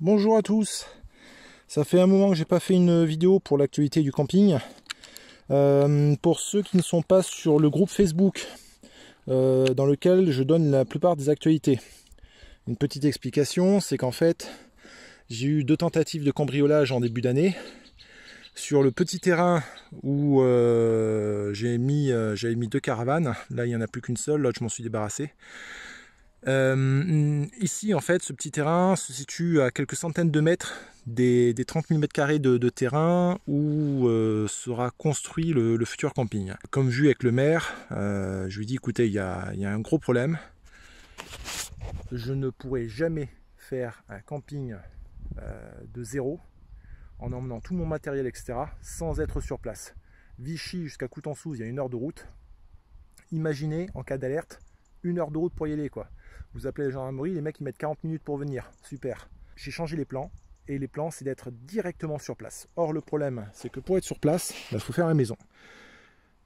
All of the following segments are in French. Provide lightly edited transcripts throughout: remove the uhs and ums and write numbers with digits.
Bonjour à tous, ça fait un moment que j'ai pas fait une vidéo pour l'actualité du camping. Pour ceux qui ne sont pas sur le groupe Facebook dans lequel je donne la plupart des actualités. Une petite explication, c'est qu'en fait j'ai eu 2 tentatives de cambriolage en début d'année. Sur le petit terrain où j'avais mis 2 caravanes, là il n'y en a plus qu'une seule, l'autre je m'en suis débarrassé. Ici en fait ce petit terrain se situe à quelques centaines de mètres des 30 000 m² de terrain où sera construit le futur camping. Comme vu avec le maire, je lui dis écoutez, il y a un gros problème, je ne pourrai jamais faire un camping de zéro en emmenant tout mon matériel etc sans être sur place. Vichy jusqu'à Coutançouz il y a 1 heure de route, imaginez en cas d'alerte 1 heure de route pour y aller quoi. Vous appelez la gendarmerie, les mecs ils mettent 40 minutes pour venir, super. J'ai changé les plans, et les plans c'est d'être directement sur place. Or le problème c'est que pour être sur place, il faut faire la maison.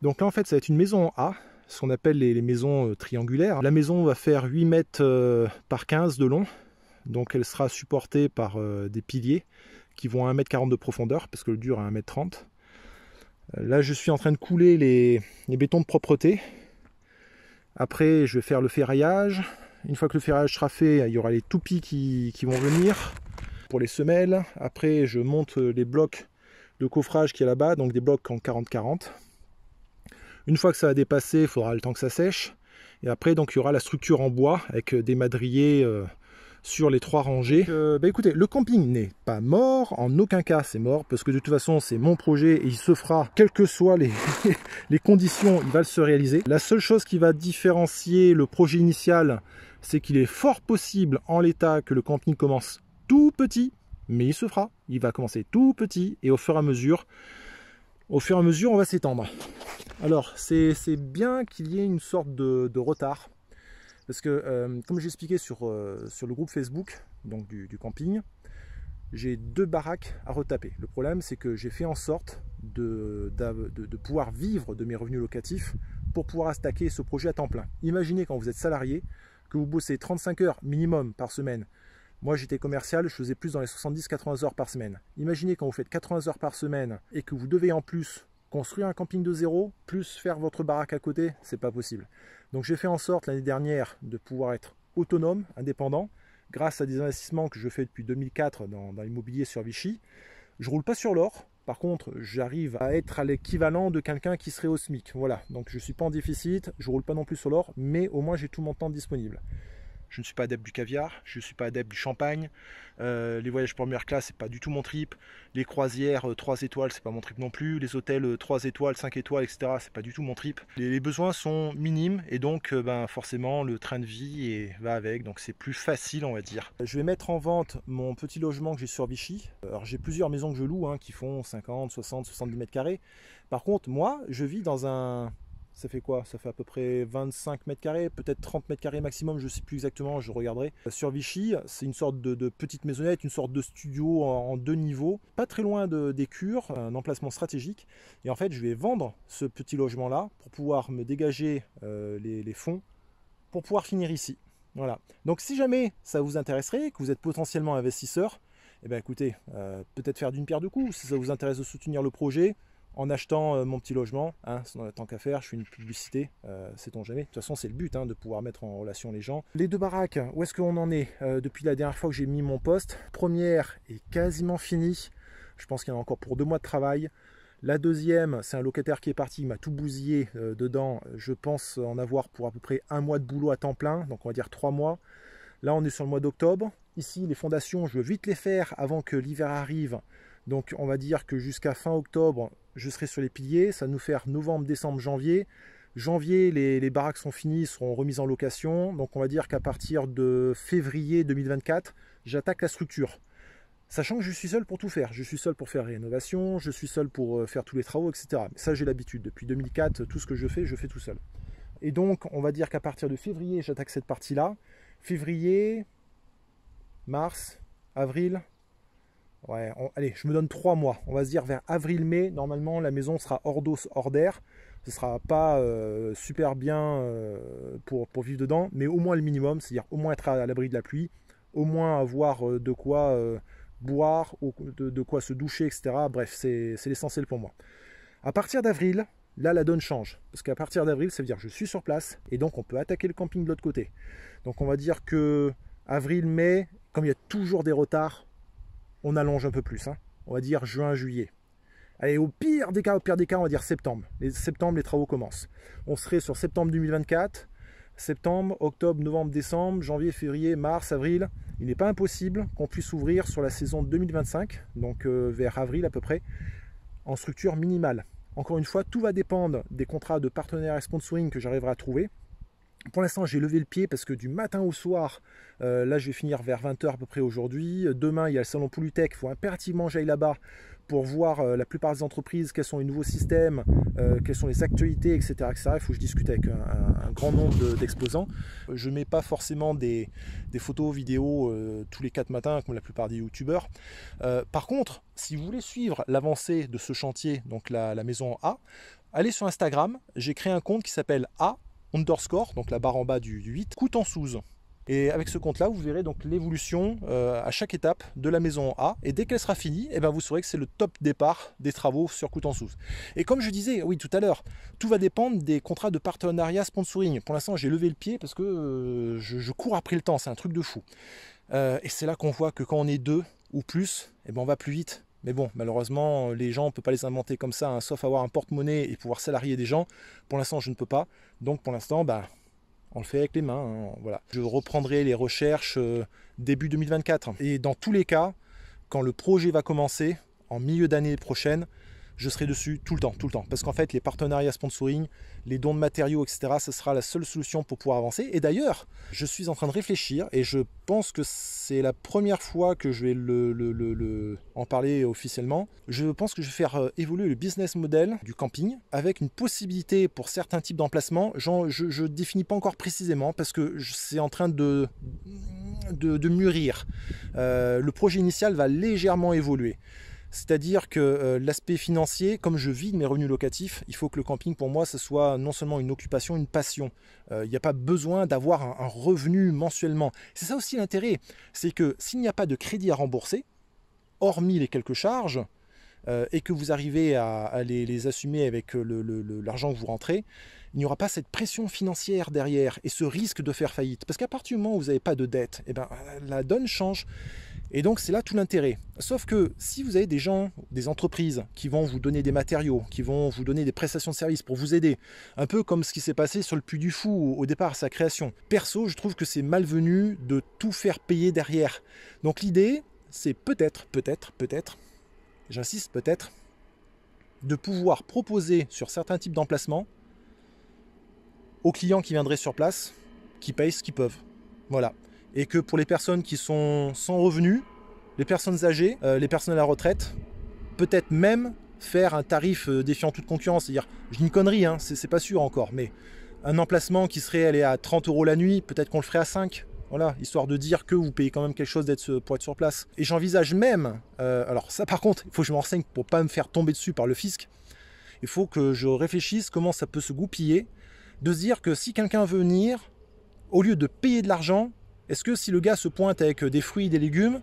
Donc là en fait ça va être une maison A, ce qu'on appelle les maisons triangulaires. La maison va faire 8 mètres par 15 de long, donc elle sera supportée par des piliers qui vont à 1,40 m de profondeur, parce que le dur est à 1,30 m. Là je suis en train de couler les bétons de propreté. Après je vais faire le ferraillage. Une fois que le ferraillage sera fait, il y aura les toupies qui vont venir pour les semelles. Après, je monte les blocs de coffrage qui est là-bas, donc des blocs en 40-40. Une fois que ça va dépasser, il faudra le temps que ça sèche. Et après, donc, il y aura la structure en bois avec des madriers sur les 3 rangées. Écoutez, le camping n'est pas mort, en aucun cas c'est mort, parce que de toute façon c'est mon projet et il se fera, quelles que soient les conditions, il va se réaliser. La seule chose qui va différencier le projet initial, c'est qu'il est fort possible en l'état que le camping commence tout petit, mais il se fera. Il va commencer tout petit et au fur et à mesure on va s'étendre. Alors c'est bien qu'il y ait une sorte de retard. Parce que, comme j'ai expliqué sur le groupe Facebook donc du camping, j'ai 2 baraques à retaper. Le problème, c'est que j'ai fait en sorte de pouvoir vivre de mes revenus locatifs pour pouvoir attaquer ce projet à temps plein. Imaginez quand vous êtes salarié, que vous bossez 35 heures minimum par semaine. Moi, j'étais commercial, je faisais plus dans les 70-80 heures par semaine. Imaginez quand vous faites 80 heures par semaine et que vous devez en plus construire un camping de zéro, plus faire votre baraque à côté, c'est pas possible. Donc j'ai fait en sorte l'année dernière de pouvoir être autonome, indépendant, grâce à des investissements que je fais depuis 2004 dans l'immobilier sur Vichy. Je roule pas sur l'or, par contre j'arrive à être à l'équivalent de quelqu'un qui serait au SMIC. Voilà, donc je ne suis pas en déficit, je roule pas non plus sur l'or, mais au moins j'ai tout mon temps disponible. Je ne suis pas adepte du caviar, je ne suis pas adepte du champagne, les voyages première classe c'est pas du tout mon trip, les croisières 3 étoiles c'est pas mon trip non plus, les hôtels 3 étoiles, 5 étoiles etc c'est pas du tout mon trip. Les besoins sont minimes et donc forcément le train de vie va avec, donc c'est plus facile on va dire. Je vais mettre en vente mon petit logement que j'ai sur Vichy. Alors j'ai plusieurs maisons que je loue qui font 50, 60, 70 m². Par contre moi je vis dans un... Ça fait quoi? Ça fait à peu près 25 m², peut-être 30 m² maximum, je ne sais plus exactement, je regarderai. Sur Vichy, c'est une sorte de petite maisonnette, une sorte de studio en 2 niveaux, pas très loin des Cures, un emplacement stratégique. Et en fait, je vais vendre ce petit logement-là pour pouvoir me dégager les fonds pour pouvoir finir ici. Voilà. Donc si jamais ça vous intéresserait, que vous êtes potentiellement investisseur, eh bien écoutez, peut-être faire d'une pierre deux coups, si ça vous intéresse de soutenir le projet, en achetant mon petit logement, tant qu'à faire, je fais une publicité, sait-on jamais. De toute façon, c'est le but, de pouvoir mettre en relation les gens. Les 2 baraques, où est-ce qu'on en est depuis la dernière fois que j'ai mis mon poste? Première est quasiment finie. Je pense qu'il y en a encore pour 2 mois de travail. La deuxième, c'est un locataire qui est parti, il m'a tout bousillé dedans. Je pense en avoir pour à peu près 1 mois de boulot à temps plein, donc on va dire 3 mois. Là, on est sur le mois d'octobre. Ici, les fondations, je veux vite les faire avant que l'hiver arrive. Donc on va dire que jusqu'à fin octobre, je serai sur les piliers. Ça va nous faire novembre, décembre, janvier. Janvier, les baraques sont finies, seront remises en location. Donc on va dire qu'à partir de février 2024, j'attaque la structure. Sachant que je suis seul pour tout faire. Je suis seul pour faire rénovation, je suis seul pour faire tous les travaux, etc. Mais ça, j'ai l'habitude. Depuis 2004, tout ce que je fais tout seul. Et donc, on va dire qu'à partir de février, j'attaque cette partie-là. Février, mars, avril, Ouais, allez, je me donne 3 mois. On va se dire vers avril-mai, normalement la maison sera hors d'eau, hors d'air. Ce ne sera pas super bien pour vivre dedans, mais au moins le minimum, c'est-à-dire au moins être à l'abri de la pluie, au moins avoir de quoi boire, de quoi se doucher, etc. Bref, c'est l'essentiel pour moi. À partir d'avril, là la donne change. Parce qu'à partir d'avril, ça veut dire que je suis sur place et donc on peut attaquer le camping de l'autre côté. Donc on va dire que avril, mai, comme il y a toujours des retards, on allonge un peu plus. Hein. On va dire juin, juillet. Allez, au pire des cas, on va dire septembre. Septembre, les travaux commencent. On serait sur septembre 2024, septembre, octobre, novembre, décembre, janvier, février, mars, avril. Il n'est pas impossible qu'on puisse ouvrir sur la saison 2025, donc vers avril à peu près, en structure minimale. Encore une fois, tout va dépendre des contrats de partenaires et sponsoring que j'arriverai à trouver. Pour l'instant, j'ai levé le pied parce que du matin au soir, là je vais finir vers 20 h à peu près aujourd'hui. Demain, il y a le salon Polytech, il faut impérativement que j'aille là-bas pour voir la plupart des entreprises, quels sont les nouveaux systèmes, quelles sont les actualités, etc. etc. Il faut que je discute avec un grand nombre d'exposants. Je ne mets pas forcément des photos, vidéos tous les 4 matins, comme la plupart des youtubeurs. Par contre, si vous voulez suivre l'avancée de ce chantier, donc la maison A, allez sur Instagram. J'ai créé un compte qui s'appelle A _, donc la barre en bas du 8, Coutançouz. Et avec ce compte là vous verrez donc l'évolution à chaque étape de la maison A, et dès qu'elle sera finie, eh ben, vous saurez que c'est le top départ des travaux sur Coutançouz. Et comme je disais oui tout à l'heure, tout va dépendre des contrats de partenariat sponsoring. Pour l'instant j'ai levé le pied parce que je cours après le temps, c'est un truc de fou. Et c'est là qu'on voit que quand on est 2 ou plus, eh ben, on va plus vite. Mais bon, malheureusement, les gens, on ne peut pas les inventer comme ça, hein, sauf avoir un porte-monnaie et pouvoir salarier des gens. Pour l'instant, je ne peux pas. Donc, pour l'instant, bah, on le fait avec les mains. Hein, voilà. Je reprendrai les recherches début 2024. Et dans tous les cas, quand le projet va commencer, en milieu d'année prochaine, je serai dessus tout le temps. Parce qu'en fait, les partenariats sponsoring, les dons de matériaux, etc., ce sera la seule solution pour pouvoir avancer. Et d'ailleurs, je suis en train de réfléchir et je pense que c'est la première fois que je vais en parler officiellement. Je pense que je vais faire évoluer le business model du camping avec une possibilité pour certains types d'emplacements. Je ne définis pas encore précisément parce que c'est en train de mûrir. Le projet initial va légèrement évoluer. C'est-à-dire que l'aspect financier, comme je vis de mes revenus locatifs, il faut que le camping pour moi ce soit non seulement une occupation, une passion. Il n'y a pas besoin d'avoir un revenu mensuellement. C'est ça aussi l'intérêt, c'est que s'il n'y a pas de crédit à rembourser, hormis les quelques charges, et que vous arrivez à les assumer avec l'argent que vous rentrez, il n'y aura pas cette pression financière derrière et ce risque de faire faillite. Parce qu'à partir du moment où vous n'avez pas de dette, eh ben, la donne change. Et donc c'est là tout l'intérêt. Sauf que si vous avez des gens, des entreprises qui vont vous donner des matériaux, qui vont vous donner des prestations de services pour vous aider, un peu comme ce qui s'est passé sur le Puy du Fou au départ, sa création. Perso, je trouve que c'est malvenu de tout faire payer derrière. Donc l'idée, c'est peut-être, j'insiste peut-être, de pouvoir proposer sur certains types d'emplacements aux clients qui viendraient sur place, qui payent ce qu'ils peuvent. Voilà. Et que pour les personnes qui sont sans revenus, les personnes âgées, les personnes à la retraite, peut-être même faire un tarif défiant toute concurrence. C'est-à-dire, je dis une connerie, hein, c'est pas sûr encore, mais un emplacement qui serait allé à 30 € la nuit, peut-être qu'on le ferait à 5. Voilà, histoire de dire que vous payez quand même quelque chose pour être sur place. Et j'envisage même, alors ça par contre, il faut que je me renseigne pour ne pas me faire tomber dessus par le fisc. Il faut que je réfléchisse comment ça peut se goupiller, de se dire que si quelqu'un veut venir, au lieu de payer de l'argent, est-ce que si le gars se pointe avec des fruits et des légumes,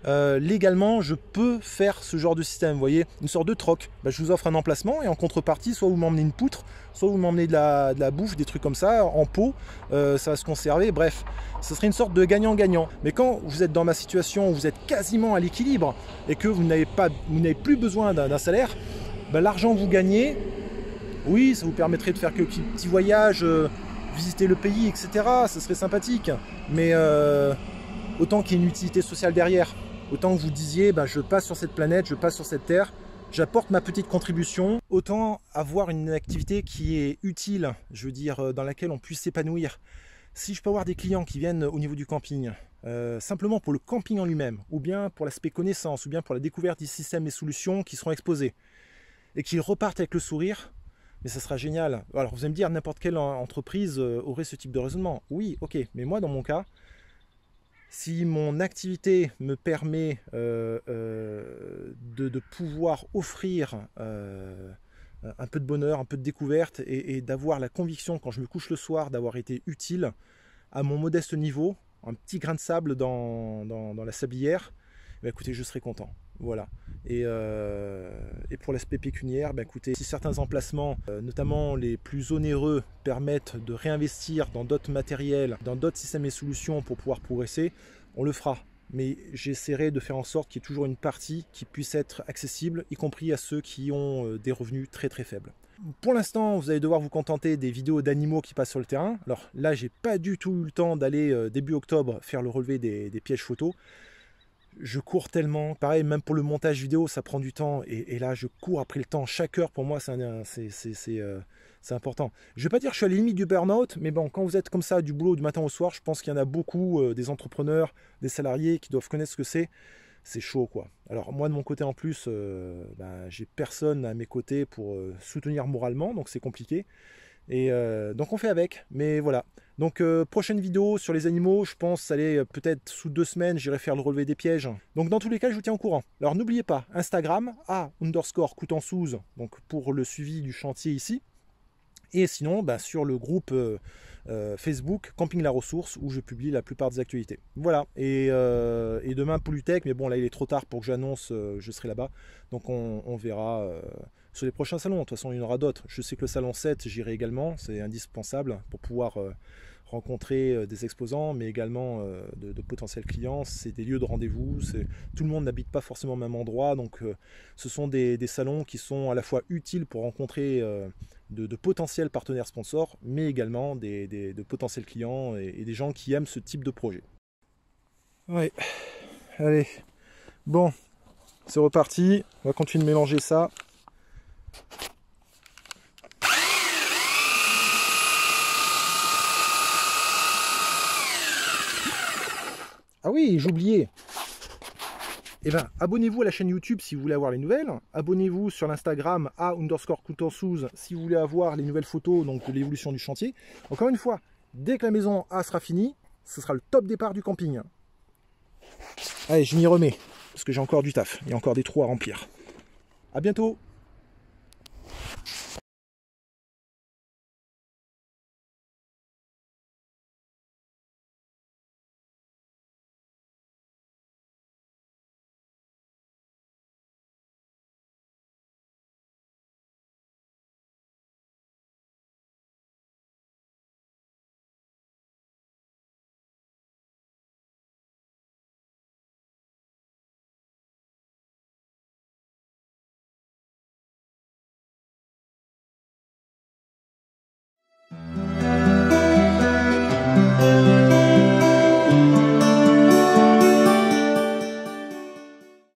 légalement, je peux faire ce genre de système, vous voyez, une sorte de troc. Ben, je vous offre un emplacement et en contrepartie, soit vous m'emmenez une poutre, soit vous m'emmenez de la bouffe, des trucs comme ça, en pot, ça va se conserver, bref. Ce serait une sorte de gagnant-gagnant. Mais quand vous êtes dans ma situation, où vous êtes quasiment à l'équilibre et que vous n'avez plus besoin d'un salaire, ben, l'argent que vous gagnez, oui, ça vous permettrait de faire quelques petits voyages, visiter le pays, etc. Ça serait sympathique. Mais autant qu'il y ait une utilité sociale derrière. Autant que vous disiez, ben, je passe sur cette planète, je passe sur cette terre, j'apporte ma petite contribution. Autant avoir une activité qui est utile, je veux dire, dans laquelle on puisse s'épanouir. Si je peux avoir des clients qui viennent au niveau du camping, simplement pour le camping en lui-même, ou bien pour l'aspect connaissance, ou bien pour la découverte des systèmes et solutions qui seront exposés, et qu'ils repartent avec le sourire, mais ça sera génial. Alors vous allez me dire, n'importe quelle entreprise aurait ce type de raisonnement. Oui, ok, mais moi dans mon cas, Si mon activité me permet de pouvoir offrir un peu de bonheur, un peu de découverte et d'avoir la conviction quand je me couche le soir d'avoir été utile à mon modeste niveau, un petit grain de sable dans la sablière, bah, écoutez, je serai content. Voilà. Et pour l'aspect pécuniaire, bah, écoutez, si certains emplacements, notamment les plus onéreux, permettent de réinvestir dans d'autres matériels, dans d'autres systèmes et solutions pour pouvoir progresser, on le fera. Mais j'essaierai de faire en sorte qu'il y ait toujours une partie qui puisse être accessible, y compris à ceux qui ont des revenus très très faibles. Pour l'instant, vous allez devoir vous contenter des vidéos d'animaux qui passent sur le terrain. Alors là, j'ai pas du tout eu le temps d'aller début octobre faire le relevé des pièges photos. Je cours tellement, pareil, même pour le montage vidéo, ça prend du temps. Et là, je cours après le temps. Chaque heure, pour moi, c'est important. Je ne vais pas dire que je suis à la limite du burn-out, mais bon, quand vous êtes comme ça, du boulot du matin au soir, je pense qu'il y en a beaucoup, des entrepreneurs, des salariés qui doivent connaître ce que c'est. C'est chaud, quoi. Alors moi, de mon côté, en plus, j'ai personne à mes côtés pour soutenir moralement, donc c'est compliqué. Et donc on fait avec, mais voilà. Donc prochaine vidéo sur les animaux, je pense aller peut-être sous 2 semaines, j'irai faire le relevé des pièges. Donc dans tous les cas, je vous tiens au courant. Alors n'oubliez pas, Instagram, _Coutançouz, donc pour le suivi du chantier ici. Et sinon, sur le groupe Facebook Camping La Ressource, où je publie la plupart des actualités. Voilà, et demain Polytech, mais bon là il est trop tard pour que j'annonce, je serai là-bas. Donc on verra sur les prochains salons. De toute façon il y en aura d'autres. Je sais que le salon 7, j'irai également, c'est indispensable pour pouvoir rencontrer des exposants, mais également de potentiels clients. C'est des lieux de rendez-vous, tout le monde n'habite pas forcément au même endroit, donc ce sont des salons qui sont à la fois utiles pour rencontrer de potentiels partenaires sponsors, mais également de potentiels clients et des gens qui aiment ce type de projet. Ouais, allez, bon, c'est reparti, on va continuer de mélanger ça. Ah oui, j'oubliais. Eh bien, abonnez-vous à la chaîne YouTube si vous voulez avoir les nouvelles. Abonnez-vous sur l'Instagram _Coutançouz si vous voulez avoir les nouvelles photos donc de l'évolution du chantier. Encore une fois, dès que la maison A sera finie, ce sera le top départ du camping. Allez, je m'y remets, parce que j'ai encore du taf. Il y a encore des trous à remplir. À bientôt.